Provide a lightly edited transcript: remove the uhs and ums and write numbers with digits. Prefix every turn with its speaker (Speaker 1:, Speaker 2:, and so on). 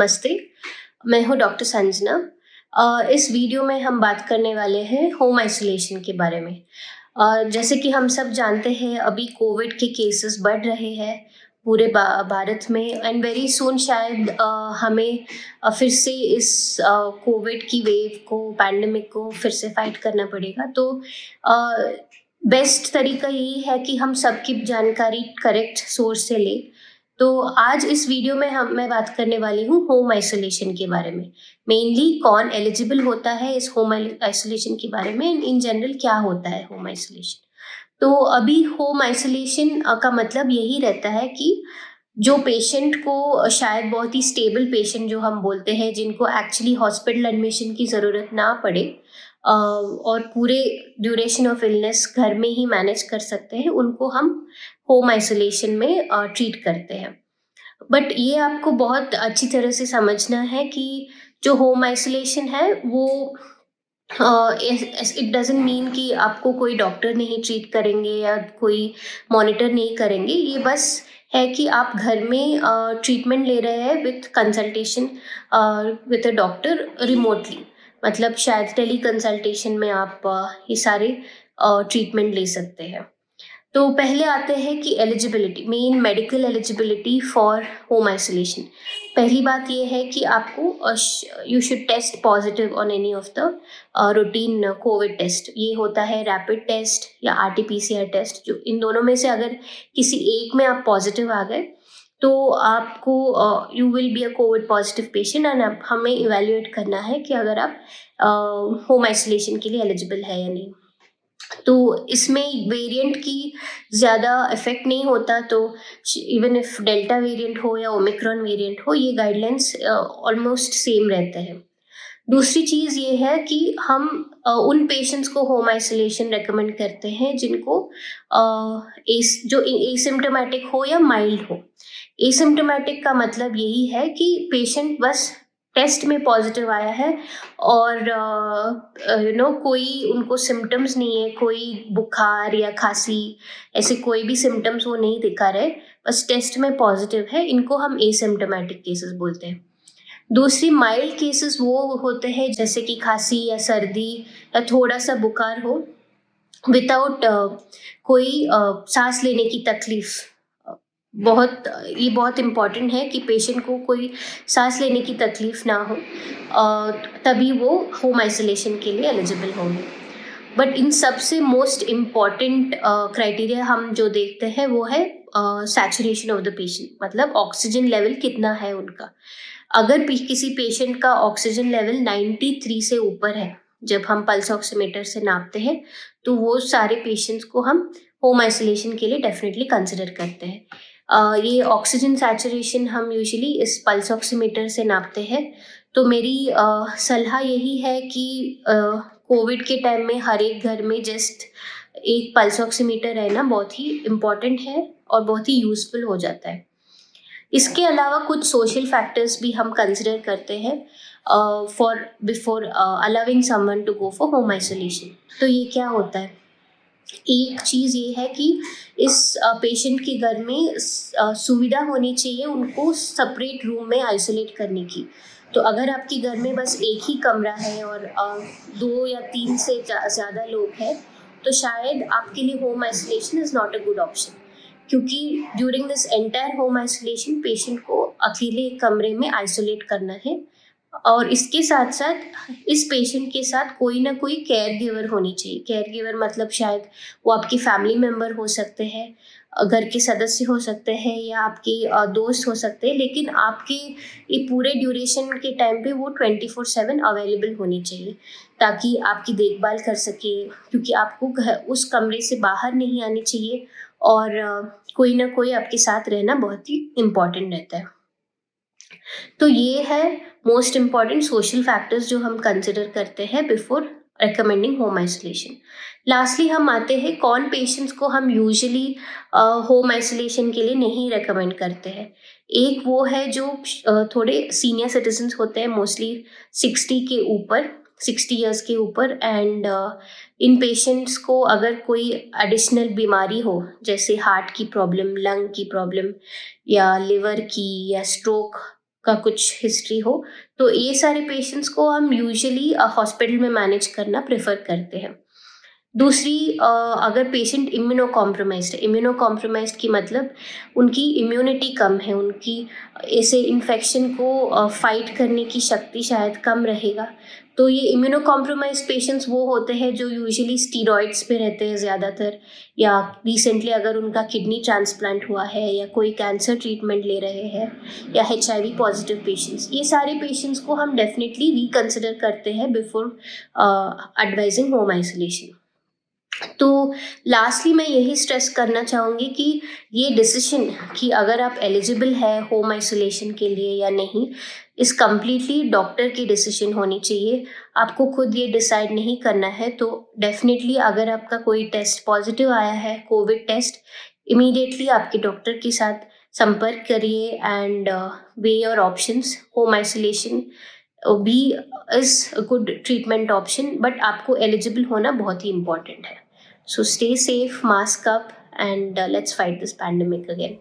Speaker 1: नमस्ते, मैं हूँ डॉक्टर संजना। इस वीडियो में हम बात करने वाले हैं होम आइसोलेशन के बारे में। जैसे कि हम सब जानते हैं अभी कोविड के केसेस बढ़ रहे हैं पूरे भारत में एंड वेरी सून शायद हमें फिर से इस कोविड की वेव को पैंडेमिक को फिर से फाइट करना पड़ेगा। तो बेस्ट तरीका यही है कि हम सबकी जानकारी करेक्ट सोर्स से लें। तो आज इस वीडियो में मैं बात करने वाली हूँ होम आइसोलेशन के बारे में। मेनली कौन एलिजिबल होता है इस होम आइसोलेशन के बारे में, इन जनरल क्या होता है होम आइसोलेशन। तो अभी होम आइसोलेशन का मतलब यही रहता है कि जो पेशेंट को शायद बहुत ही स्टेबल पेशेंट जो हम बोलते हैं, जिनको एक्चुअली हॉस्पिटल एडमिशन की ज़रूरत ना पड़े और पूरे ड्यूरेशन ऑफ इलनेस घर में ही मैनेज कर सकते हैं, उनको हम होम आइसोलेशन में ट्रीट करते हैं। बट ये आपको बहुत अच्छी तरह से समझना है कि जो होम आइसोलेशन है वो इट डजेंट मीन कि आपको कोई डॉक्टर नहीं ट्रीट करेंगे या कोई मॉनिटर नहीं करेंगे। ये बस है कि आप घर में ट्रीटमेंट ले रहे हैं with consultation with a doctor remotely. मतलब शायद टेली कंसल्टेशन में आप ये सारे ट्रीटमेंट ले सकते हैं। तो पहले आते हैं कि eligibility, main medical eligibility for home isolation. पहली बात ये है कि आपको you should test positive on any of the routine COVID test. ये होता है रैपिड टेस्ट या RT-PCR टेस्ट। जो इन दोनों में से अगर किसी एक में आप पॉजिटिव आ गए तो आपको you will be a Covid positive patient and अब हमें इवेल्युएट करना है कि अगर आप होम आइसोलेशन के लिए एलिजिबल है या नहीं। तो इसमें वेरिएंट की ज़्यादा इफेक्ट नहीं होता। तो इवन इफ डेल्टा वेरिएंट हो या ओमिक्रॉन वेरिएंट हो, ये गाइडलाइंस ऑलमोस्ट सेम रहते हैं। दूसरी चीज़ ये है कि हम उन पेशेंट्स को होम आइसोलेशन रेकमेंड करते हैं जिनको जो एसिम्टोमेटिक हो या माइल्ड हो। एसिम्टोमेटिक का मतलब यही है कि पेशेंट बस टेस्ट में पॉजिटिव आया है और कोई उनको सिम्टम्स नहीं है, कोई बुखार या खांसी, ऐसे कोई भी सिम्टम्स वो नहीं दिखा रहे, बस टेस्ट में पॉजिटिव है। इनको हम एसिम्टोमेटिक केसेस बोलते हैं। दूसरी माइल्ड केसेस वो होते हैं जैसे कि खांसी या सर्दी या थोड़ा सा बुखार हो विदाउट कोई सांस लेने की तकलीफ। ये बहुत इम्पॉर्टेंट है कि पेशेंट को कोई सांस लेने की तकलीफ ना हो, तभी वो होम आइसोलेशन के लिए एलिजिबल होंगे। बट इन सबसे मोस्ट इम्पॉर्टेंट क्राइटेरिया हम जो देखते हैं वो है सैचुरेशन ऑफ द पेशेंट, मतलब ऑक्सीजन लेवल कितना है उनका। अगर किसी पेशेंट का ऑक्सीजन लेवल 93 से ऊपर है, जब हम पल्स ऑक्सीमीटर से नापते हैं, तो वो सारे पेशेंट्स को हम होम आइसोलेशन के लिए डेफिनेटली कंसिडर करते हैं। ये ऑक्सीजन सैचुरेशन हम यूजुअली इस पल्स ऑक्सीमीटर से नापते हैं। तो मेरी सलाह यही है कि कोविड के टाइम में हर एक घर में जस्ट एक पल्स ऑक्सीमीटर रहना बहुत ही इम्पॉर्टेंट है और बहुत ही यूजफुल हो जाता है। इसके अलावा कुछ सोशल फैक्टर्स भी हम कंसिडर करते हैं for before allowing someone to go for home isolation. तो ये क्या होता है, एक चीज़ ये है कि इस पेशेंट के घर में सुविधा होनी चाहिए उनको सेपरेट रूम में आइसोलेट करने की। तो अगर आपके घर में बस एक ही कमरा है और 2 या 3 से ज़्यादा लोग हैं, तो शायद आपके लिए home isolation is not a good option, क्योंकि during this entire home isolation patient को अकेले एक कमरे में आइसोलेट करना है। और इसके साथ साथ इस पेशेंट के साथ कोई ना कोई केयर गिवर होनी चाहिए। केयर गिवर मतलब शायद वो आपकी फैमिली मेम्बर हो सकते हैं, घर के सदस्य हो सकते हैं या आपके दोस्त हो सकते हैं, लेकिन आपके ये पूरे ड्यूरेशन के टाइम पे वो 24/7 अवेलेबल होनी चाहिए ताकि आपकी देखभाल कर सके, क्योंकि आपको उस कमरे से बाहर नहीं आने चाहिए और कोई ना कोई आपके साथ रहना बहुत ही इम्पॉर्टेंट रहता है। तो ये है मोस्ट इम्पॉर्टेंट सोशल फैक्टर्स जो हम कंसिडर करते हैं before recommending home isolation. Lastly हम आते हैं कौन पेशेंट्स को हम यूजुअली होम आइसोलेशन के लिए नहीं रेकमेंड करते हैं। एक वो है जो थोड़े सीनियर सिटीजन्स होते हैं, मोस्टली 60 ईयर्स के ऊपर एंड इन पेशेंट्स को अगर कोई एडिशनल बीमारी हो, जैसे हार्ट की प्रॉब्लम, लंग की प्रॉब्लम या लिवर की या स्ट्रोक का कुछ हिस्ट्री हो, तो ये सारे पेशेंट्स को हम यूजुअली हॉस्पिटल में मैनेज करना प्रेफर करते हैं। दूसरी, अगर पेशेंट इम्यूनो कॉम्प्रोमाइज्ड है, इम्यूनो कॉम्प्रोमाइज्ड की मतलब उनकी इम्यूनिटी कम है, उनकी ऐसे इन्फेक्शन को फाइट करने की शक्ति शायद कम रहेगा, तो ये इम्यूनो कॉम्प्रोमाइज्ड पेशेंट्स वो होते हैं जो यूजुअली स्टीरॉइड्स पे रहते हैं ज़्यादातर, या रिसेंटली अगर उनका किडनी ट्रांसप्लांट हुआ है या कोई कैंसर ट्रीटमेंट ले रहे हैं, या HIV पॉजिटिव पेशेंट्स, ये सारे पेशेंट्स को हम डेफिनेटली रिकंसिडर करते हैं बिफोर एडवाइजिंग होम आइसोलेशन। तो लास्टली मैं यही स्ट्रेस करना चाहूँगी कि ये डिसीजन कि अगर आप एलिजिबल है होम आइसोलेशन के लिए या नहीं, इस कम्प्लीटली डॉक्टर की डिसीजन होनी चाहिए। आपको खुद ये डिसाइड नहीं करना है। तो डेफिनेटली अगर आपका कोई टेस्ट पॉजिटिव आया है, कोविड टेस्ट, इमीडिएटली आपके डॉक्टर के साथ संपर्क करिए and weigh your options. Home isolation भी is a good treatment option, but आपको एलिजिबल होना बहुत ही इम्पॉर्टेंट है। So stay safe, mask up, and let's fight this pandemic again.